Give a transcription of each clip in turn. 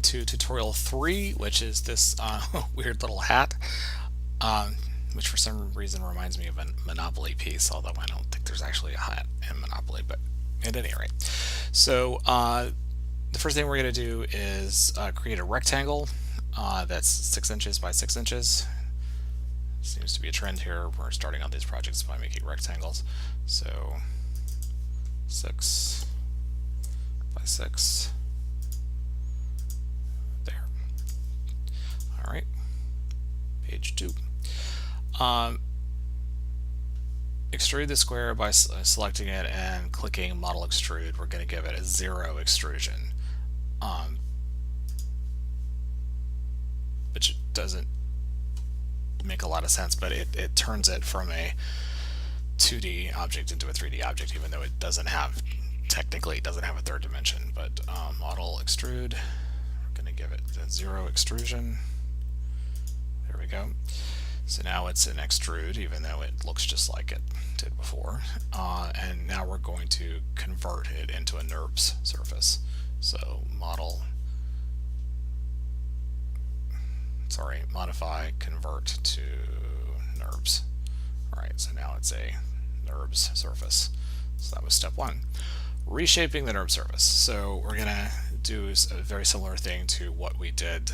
to tutorial 3, which is this weird little hat, which for some reason reminds me of a Monopoly piece, although I don't think there's actually a hat in Monopoly, but at any rate. So the first thing we're going to do is create a rectangle that's 6 inches by 6 inches. Seems to be a trend here. We're starting on these projects by making rectangles. So 6 by 6. There. All right. Page 2. Extrude the square by selecting it and clicking Model Extrude. We're going to give it a 0 extrusion, which doesn't make a lot of sense, but it turns it from a 2D object into a 3D object, even though it doesn't have, technically it doesn't have a third dimension. But Model Extrude, we're going to give it a 0 extrusion. There we go. So now it's an extrude, even though it looks just like it did before. And now we're going to convert it into a NURBS surface. So modify, convert to NURBS. Alright, so now it's a NURBS surface. So that was step 1. Reshaping the NURBS surface. So we're going to do a very similar thing to what we did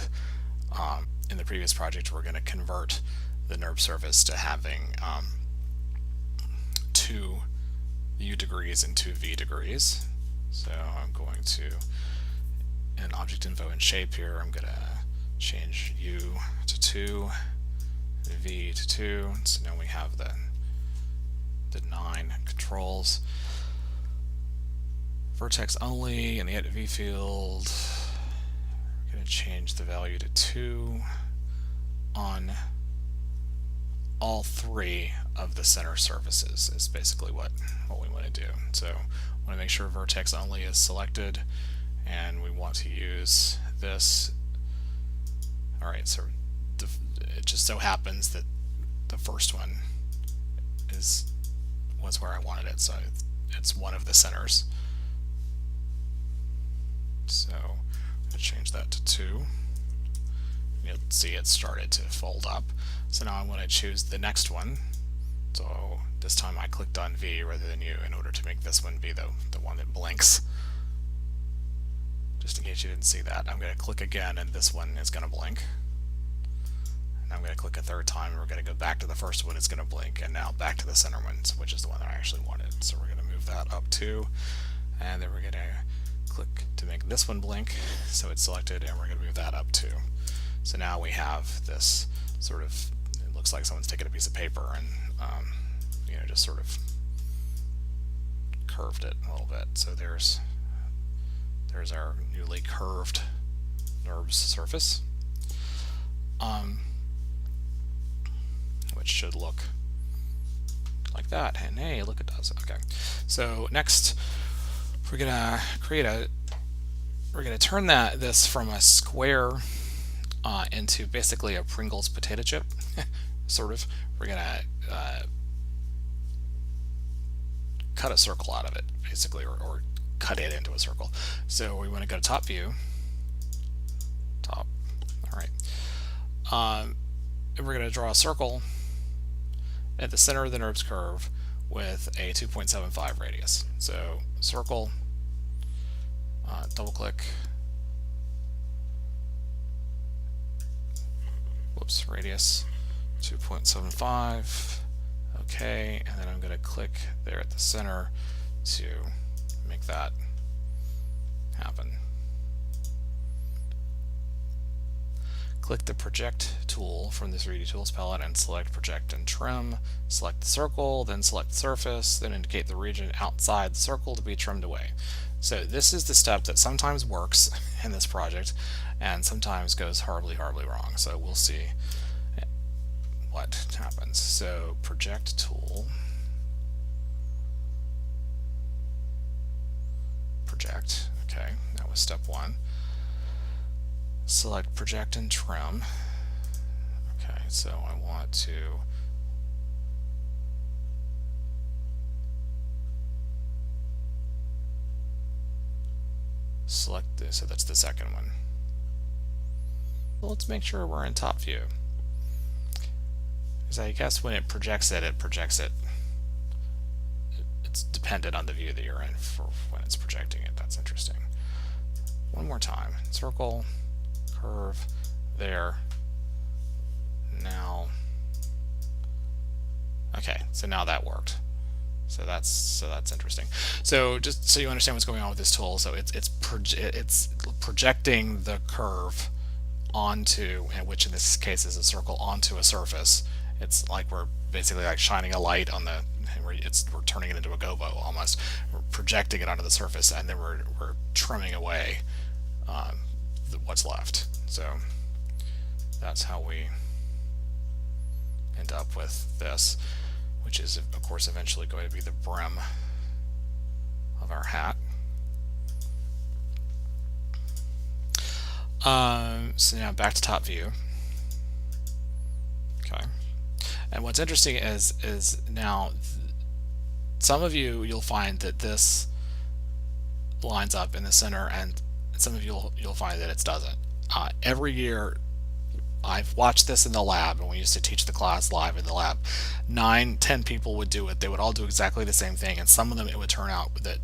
in the previous project. We're going to convert the NURBS surface to having 2 U degrees and 2 V degrees. So I'm going to, in object info and shape here, I'm going to change U to 2, V to 2. So now we have the 9 controls. Vertex only in the edit V field. We're going to change the value to 2 on all 3 of the center surfaces is basically what we want to do. So we want to make sure vertex only is selected, and we want to use this. Alright, so it just so happens that the first one was where I wanted it, so it's one of the centers. So I'm going to change that to 2. You'll see it started to fold up. So now I want to choose the next one. So this time I clicked on V rather than U in order to make this one be the one that blinks. Just in case you didn't see that, I'm going to click again and this one is going to blink. And I'm going to click a third time and we're going to go back to the first one, it's going to blink, and now back to the center one, which is the one that I actually wanted. So we're going to move that up 2, and then we're going to click to make this one blink, so it's selected, and we're going to move that up 2. So now we have this sort of, it looks like someone's taken a piece of paper and just sort of curved it a little bit. So there's our newly curved NURBS surface, which should look like that. And hey, look, it does. Okay. So next, we're gonna turn this from a square into basically a Pringles potato chip, sort of. We're gonna cut a circle out of it, basically, or cut it into a circle. So we want to go to top view, top. All right. And we're going to draw a circle at the center of the NURBS curve with a 2.75 radius. So circle, double click, whoops, radius 2.75. Okay, and then I'm going to click there at the center to make that happen. Click the project tool from the 3D tools palette and select project and trim. Select the circle, then select the surface, then indicate the region outside the circle to be trimmed away. So this is the step that sometimes works in this project and sometimes goes horribly wrong. So we'll see what happens. So project tool, project, okay, that was step 1. Select project and trim. Okay, so I want to select this, so that's the second one. Well, let's make sure we're in top view. Because I guess when it projects it, it's dependent on the view that you're in for when it's projecting it. That's interesting. One more time. Circle, curve, there. Now, okay, so now that worked. So that's interesting. So just so you understand what's going on with this tool, so it's projecting the curve onto, which in this case is a circle, onto a surface. It's like we're basically like shining a light on the, we're turning it into a gobo almost. We're projecting it onto the surface, and then we're trimming away what's left. So that's how we end up with this, which is of course eventually going to be the brim of our hat. So now back to top view. Okay, and what's interesting is now some of you'll find that this lines up in the center, and some of you'll find that it doesn't. Every year I've watched this in the lab, and we used to teach the class live in the lab. 9-10 people would do it. They would all do exactly the same thing, and some of them it would turn out that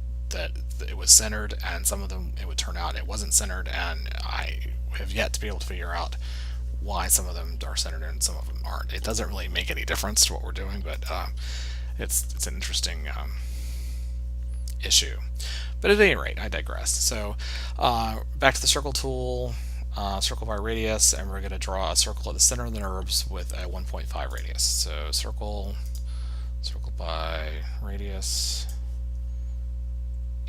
it was centered, and some of them it would turn out it wasn't centered, and I have yet to be able to figure out why some of them are centered and some of them aren't. It doesn't really make any difference to what we're doing, but it's an interesting issue. But at any rate, I digress. So back to the circle tool, circle by radius, and we're going to draw a circle at the center of the NURBS with a 1.5 radius. So circle by radius,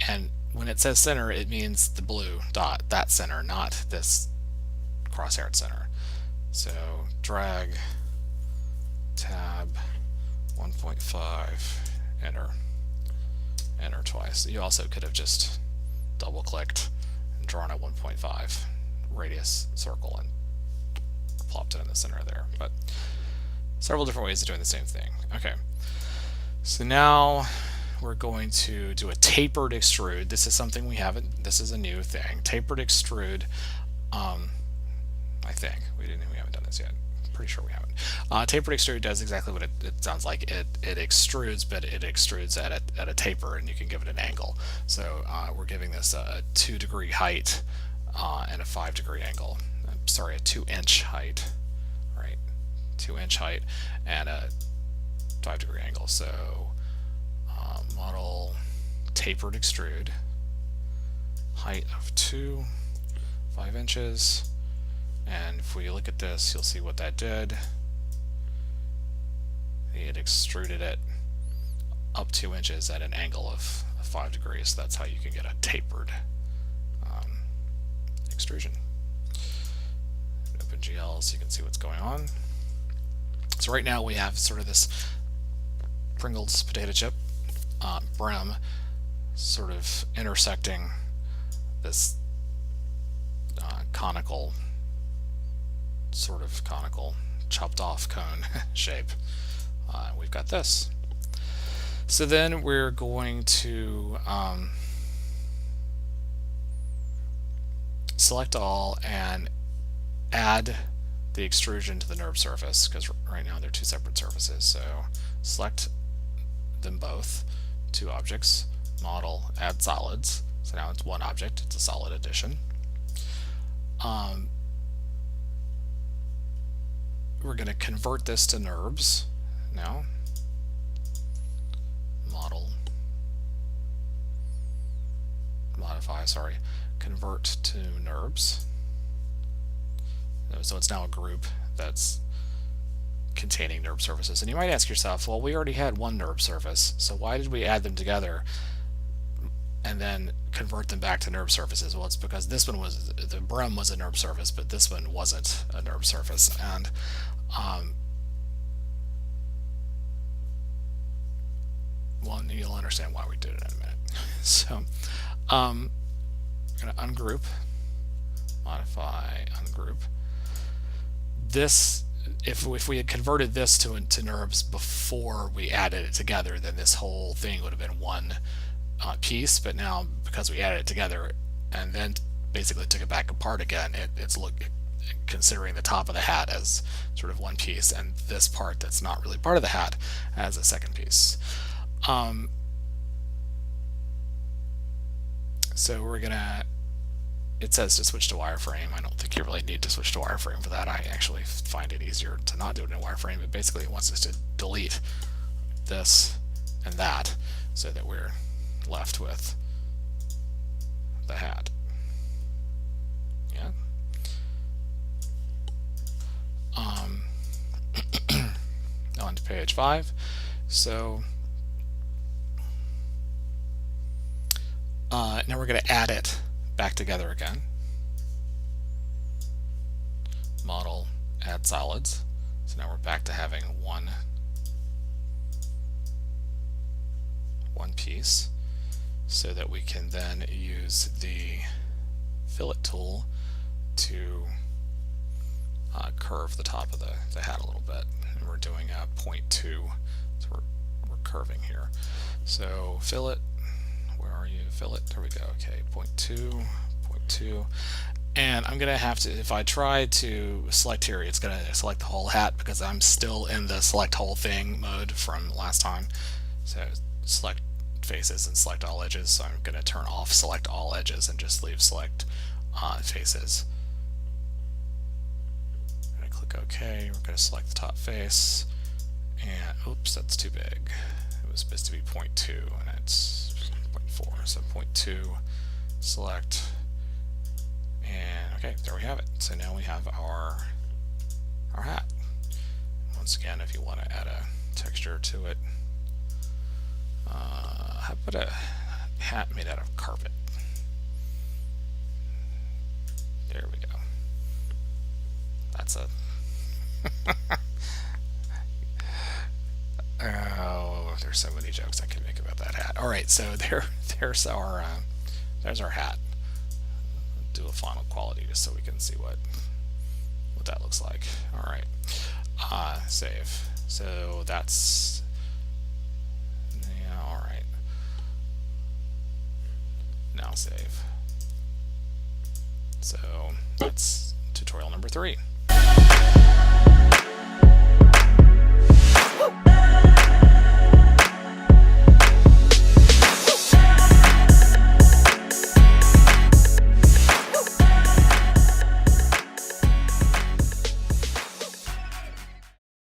and when it says center, it means the blue dot, that center, not this cross-haired center. So drag, tab, 1.5, enter twice. You also could have just double clicked and drawn a 1.5 radius circle and plopped it in the center there, but several different ways of doing the same thing. Okay, so now we're going to do a tapered extrude. This is something we haven't, this is a new thing. Tapered extrude, I think. We haven't done this yet. Pretty sure we haven't. Tapered extrude does exactly what it sounds like. It extrudes, but it extrudes at a taper, and you can give it an angle. So we're giving this a 2-degree height and a 5-degree angle. Sorry, a 2-inch height, right? 2-inch height and a 5-degree angle. So model tapered extrude, height of 5 inches, and if we look at this, you'll see what that did. It extruded it up 2 inches at an angle of 5 degrees. That's how you can get a tapered extrusion. OpenGL so you can see what's going on. So right now we have sort of this Pringles potato chip brim sort of intersecting this conical chopped off cone shape. We've got this. So then we're going to select all and add the extrusion to the NURB surface, because right now they're two separate surfaces. So select them both, two objects, model, add solids. So now it's one object, it's a solid addition. We're going to convert this to NURBS now. Model, modify, sorry, convert to NURBS. So it's now a group that's containing NURB surfaces. And you might ask yourself, well, we already had one NURB surface, so why did we add them together and then convert them back to NURB surfaces? Well, it's because this one was, the brim was a NURB surface, but this one wasn't a NURB surface. And well, you'll understand why we did it in a minute. So I'm going to ungroup, modify, ungroup. This, if we had converted this to NURBS before we added it together, then this whole thing would have been one piece. But now, because we added it together and then basically took it back apart again, considering the top of the hat as sort of one piece and this part that's not really part of the hat as a second piece. So we're gonna, it says to switch to wireframe. I don't think you really need to switch to wireframe for that. I actually find it easier to not do it in wireframe, but basically it wants us to delete this and that so that we're left with the hat. Yeah. On to page 5. So now we're going to add it back together again. Model, add solids. So now we're back to having one piece, so that we can then use the fillet tool to curve the top of the hat a little bit. And we're doing a 0.2, so we're curving here. So fillet, where are you? Fillet, there we go. Okay, 0.2, and I'm gonna have to, if I try to select here, it's gonna select the whole hat because I'm still in the select whole thing mode from last time. So select faces and select all edges. So I'm gonna turn off select all edges and just leave select faces. I'm gonna click OK. We're gonna select the top face, and oops, that's too big. It was supposed to be 0.2 and it's 0.4. So 0.2, select, and okay, there we have it. So now we have our hat. Once again, if you want to add a texture to it, how about a hat made out of carpet? There we go. That's a oh, there's so many jokes I can make about that hat. All right, so there's our hat. Do a final quality just so we can see what that looks like. All right, save. So that's, yeah, all right. Now save. So that's tutorial number 3.